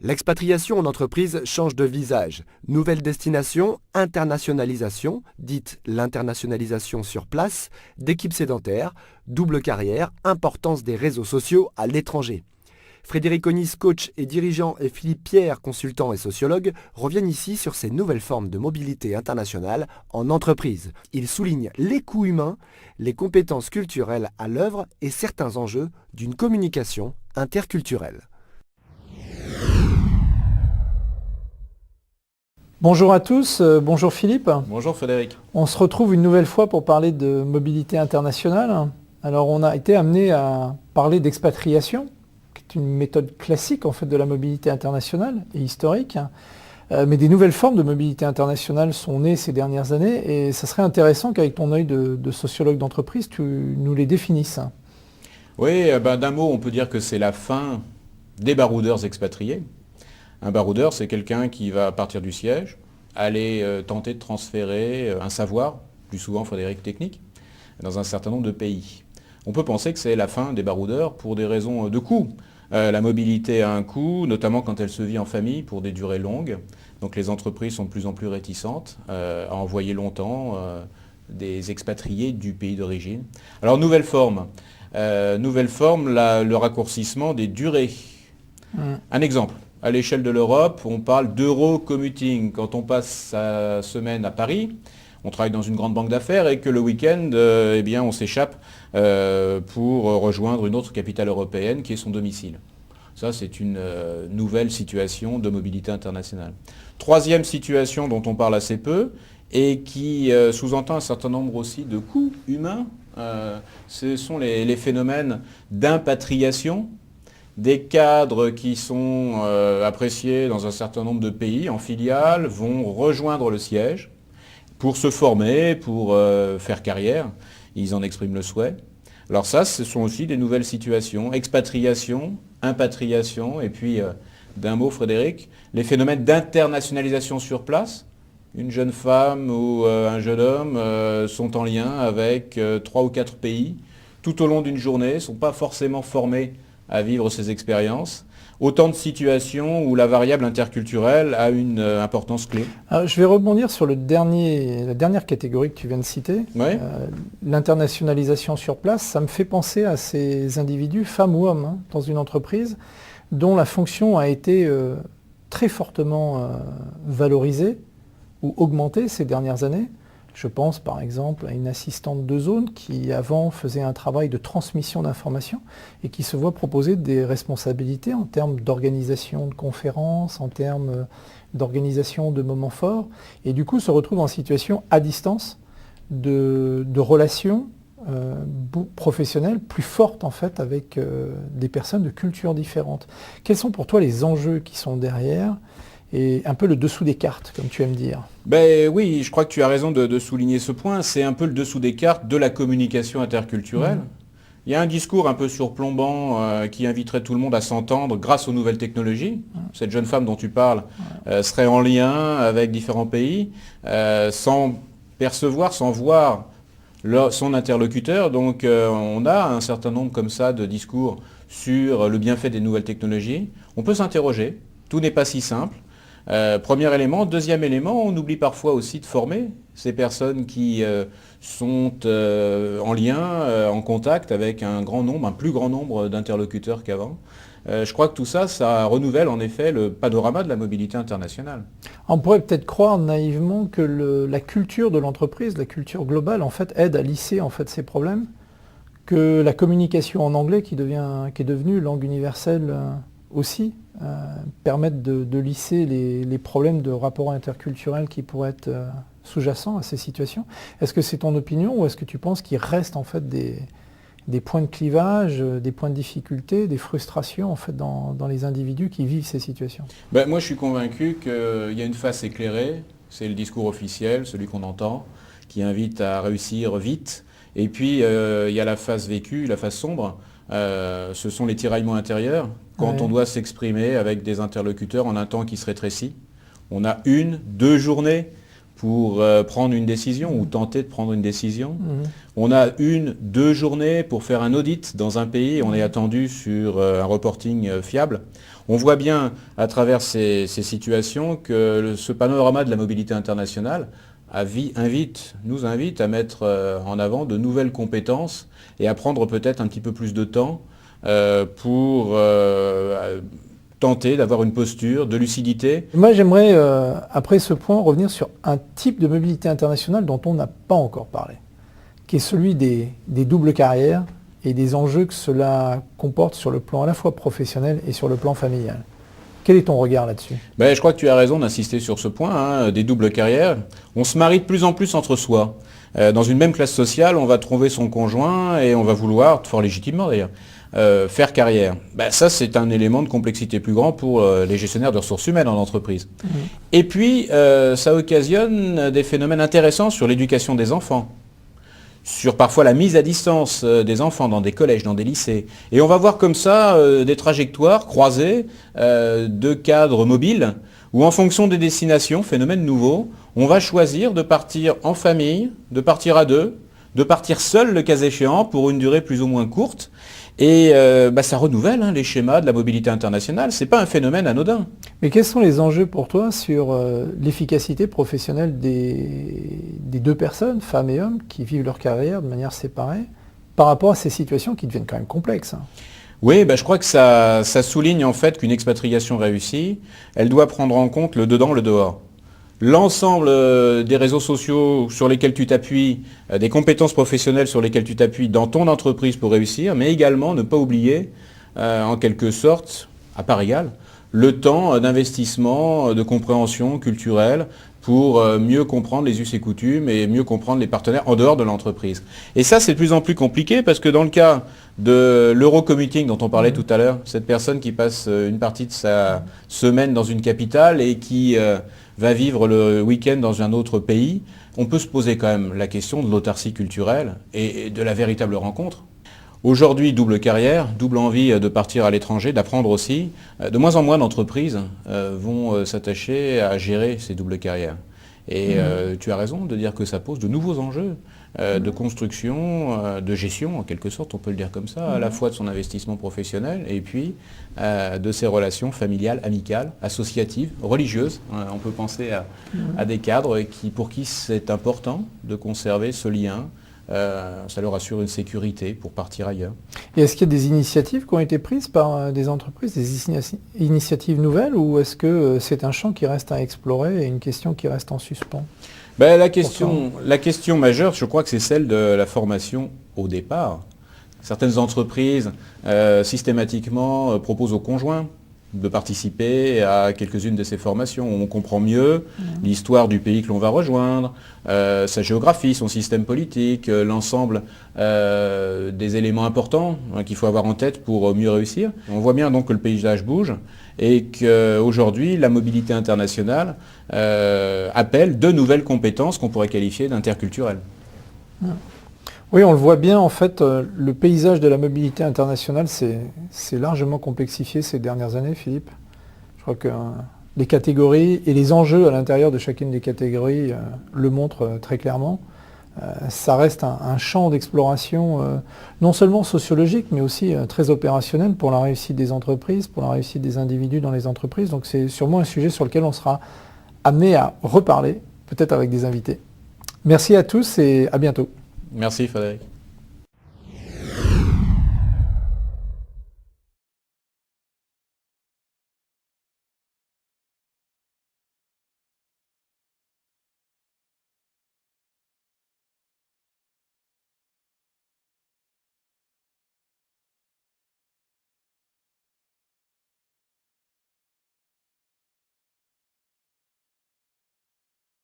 L'expatriation en entreprise change de visage. Nouvelle destination, internationalisation, dite l'internationalisation sur place, d'équipes sédentaires, double carrière, importance des réseaux sociaux à l'étranger. Frédéric Onis, coach et dirigeant, et Philippe Pierre, consultant et sociologue, reviennent ici sur ces nouvelles formes de mobilité internationale en entreprise. Ils soulignent les coûts humains, les compétences culturelles à l'œuvre et certains enjeux d'une communication interculturelle. Bonjour à tous, bonjour Philippe. Bonjour Frédéric. On se retrouve une nouvelle fois pour parler de mobilité internationale. Alors on a été amené à parler d'expatriation, qui est une méthode classique en fait de la mobilité internationale et historique. Mais des nouvelles formes de mobilité internationale sont nées ces dernières années et ça serait intéressant qu'avec ton œil de sociologue d'entreprise, tu nous les définisses. Oui, d'un mot, on peut dire que c'est la fin des baroudeurs expatriés. Un baroudeur, c'est quelqu'un qui va partir du siège, aller tenter de transférer un savoir, plus souvent Frédéric technique, dans un certain nombre de pays. On peut penser que c'est la fin des baroudeurs pour des raisons de coût. La mobilité a un coût, notamment quand elle se vit en famille pour des durées longues. Donc les entreprises sont de plus en plus réticentes à envoyer longtemps des expatriés du pays d'origine. Alors nouvelle forme, le raccourcissement des durées. Un exemple. À l'échelle de l'Europe, on parle d'euro-commuting. Quand on passe sa semaine à Paris, on travaille dans une grande banque d'affaires et que le week-end, on s'échappe pour rejoindre une autre capitale européenne qui est son domicile. Ça, c'est une nouvelle situation de mobilité internationale. Troisième situation dont on parle assez peu et qui sous-entend un certain nombre aussi de coûts humains, ce sont les phénomènes d'impatriation. Des cadres qui sont appréciés dans un certain nombre de pays en filiale vont rejoindre le siège pour se former, pour faire carrière. Ils en expriment le souhait. Alors ça, ce sont aussi des nouvelles situations. Expatriation, impatriation, et puis d'un mot Frédéric, les phénomènes d'internationalisation sur place. Une jeune femme ou un jeune homme sont en lien avec 3 ou 4 pays tout au long d'une journée, ne sont pas forcément formés à vivre ces expériences. Autant de situations où la variable interculturelle a une importance clé. Alors, je vais rebondir sur la dernière catégorie que tu viens de citer, ouais. L'internationalisation sur place. Ça me fait penser à ces individus, femmes ou hommes, dans une entreprise, dont la fonction a été très fortement valorisée ou augmentée ces dernières années. Je pense par exemple à une assistante de zone qui avant faisait un travail de transmission d'informations et qui se voit proposer des responsabilités en termes d'organisation de conférences, en termes d'organisation de moments forts, et du coup se retrouve en situation à distance de relations professionnelles plus fortes en fait avec des personnes de cultures différentes. Quels sont pour toi les enjeux qui sont derrière et un peu le dessous des cartes, comme tu aimes dire? Oui, je crois que tu as raison de souligner ce point. C'est un peu le dessous des cartes de la communication interculturelle. Il y a un discours un peu surplombant qui inviterait tout le monde à s'entendre grâce aux nouvelles technologies. Cette jeune femme dont tu parles serait en lien avec différents pays, sans percevoir, sans voir son interlocuteur. Donc on a un certain nombre comme ça de discours sur le bienfait des nouvelles technologies. On peut s'interroger. Tout n'est pas si simple. Premier élément. Deuxième élément, on oublie parfois aussi de former ces personnes qui sont en lien, en contact avec un plus grand nombre d'interlocuteurs qu'avant. Je crois que tout ça, ça renouvelle en effet le panorama de la mobilité internationale. On pourrait peut-être croire naïvement que la culture de l'entreprise, la culture globale, en fait, aide à lisser en fait, ces problèmes, que la communication en anglais qui est devenue langue universelle aussi, permettent de lisser les problèmes de rapport interculturel qui pourraient être sous-jacents à ces situations. Est-ce que c'est ton opinion ou est-ce que tu penses qu'il reste en fait des points de clivage, des points de difficulté, des frustrations en fait dans les individus qui vivent ces situations? Moi je suis convaincu qu'il y a une face éclairée, c'est le discours officiel, celui qu'on entend, qui invite à réussir vite. Et puis il y a la face vécue, la face sombre. Ce sont les tiraillements intérieurs, quand on doit s'exprimer avec des interlocuteurs en un temps qui se rétrécit. On a 1, 2 journées pour prendre une décision ou tenter de prendre une décision. On a 1-2 journées pour faire un audit dans un pays. On est attendu sur un reporting fiable. On voit bien à travers ces situations que ce panorama de la mobilité internationale nous invite à mettre en avant de nouvelles compétences et à prendre peut-être un petit peu plus de temps pour tenter d'avoir une posture de lucidité. Moi, j'aimerais, après ce point, revenir sur un type de mobilité internationale dont on n'a pas encore parlé, qui est celui des doubles carrières et des enjeux que cela comporte sur le plan à la fois professionnel et sur le plan familial. Quel est ton regard là-dessus ? Je crois que tu as raison d'insister sur ce point, des doubles carrières. On se marie de plus en plus entre soi. Dans une même classe sociale, on va trouver son conjoint et on va vouloir, fort légitimement d'ailleurs, faire carrière. Ça, c'est un élément de complexité plus grand pour les gestionnaires de ressources humaines en entreprise. Et puis, ça occasionne des phénomènes intéressants sur l'éducation des enfants, sur parfois la mise à distance des enfants dans des collèges, dans des lycées. Et on va voir comme ça des trajectoires croisées de cadres mobiles où en fonction des destinations, phénomène nouveau, on va choisir de partir en famille, de partir à deux, de partir seul le cas échéant pour une durée plus ou moins courte. Et ça renouvelle les schémas de la mobilité internationale. Ce n'est pas un phénomène anodin. Mais quels sont les enjeux pour toi sur l'efficacité professionnelle des deux personnes, femmes et hommes, qui vivent leur carrière de manière séparée, par rapport à ces situations qui deviennent quand même complexes ? Oui, je crois que ça souligne en fait qu'une expatriation réussie, elle doit prendre en compte le dedans, le dehors. L'ensemble des réseaux sociaux sur lesquels tu t'appuies, des compétences professionnelles sur lesquelles tu t'appuies dans ton entreprise pour réussir, mais également ne pas oublier, en quelque sorte, à part égale, le temps d'investissement, de compréhension culturelle pour mieux comprendre les us et coutumes et mieux comprendre les partenaires en dehors de l'entreprise. Et ça, c'est de plus en plus compliqué parce que dans le cas de l'Eurocommuting dont on parlait tout à l'heure, cette personne qui passe une partie de sa semaine dans une capitale et qui va vivre le week-end dans un autre pays, on peut se poser quand même la question de l'autarcie culturelle et de la véritable rencontre. Aujourd'hui, double carrière, double envie de partir à l'étranger, d'apprendre aussi. De moins en moins d'entreprises vont s'attacher à gérer ces doubles carrières. Et tu as raison de dire que ça pose de nouveaux enjeux de construction, de gestion en quelque sorte, on peut le dire comme ça, à la fois de son investissement professionnel et puis de ses relations familiales, amicales, associatives, religieuses. On peut penser à des cadres pour qui c'est important de conserver ce lien. Ça leur assure une sécurité pour partir ailleurs. Et est-ce qu'il y a des initiatives qui ont été prises par des entreprises, des initiatives nouvelles, ou est-ce que c'est un champ qui reste à explorer et une question qui reste en suspens ? La question majeure, je crois que c'est celle de la formation au départ. Certaines entreprises, systématiquement, proposent aux conjoints de participer à quelques-unes de ces formations. On comprend mieux l'histoire du pays que l'on va rejoindre, sa géographie, son système politique, l'ensemble des éléments importants qu'il faut avoir en tête pour mieux réussir. On voit bien donc que le paysage bouge et qu'aujourd'hui, la mobilité internationale appelle de nouvelles compétences qu'on pourrait qualifier d'interculturelles. Oui, on le voit bien, en fait, le paysage de la mobilité internationale s'est largement complexifié ces dernières années, Philippe. Je crois que les catégories et les enjeux à l'intérieur de chacune des catégories le montrent très clairement. Ça reste un champ d'exploration non seulement sociologique, mais aussi très opérationnel pour la réussite des entreprises, pour la réussite des individus dans les entreprises. Donc c'est sûrement un sujet sur lequel on sera amené à reparler, peut-être avec des invités. Merci à tous et à bientôt. Merci Frédéric.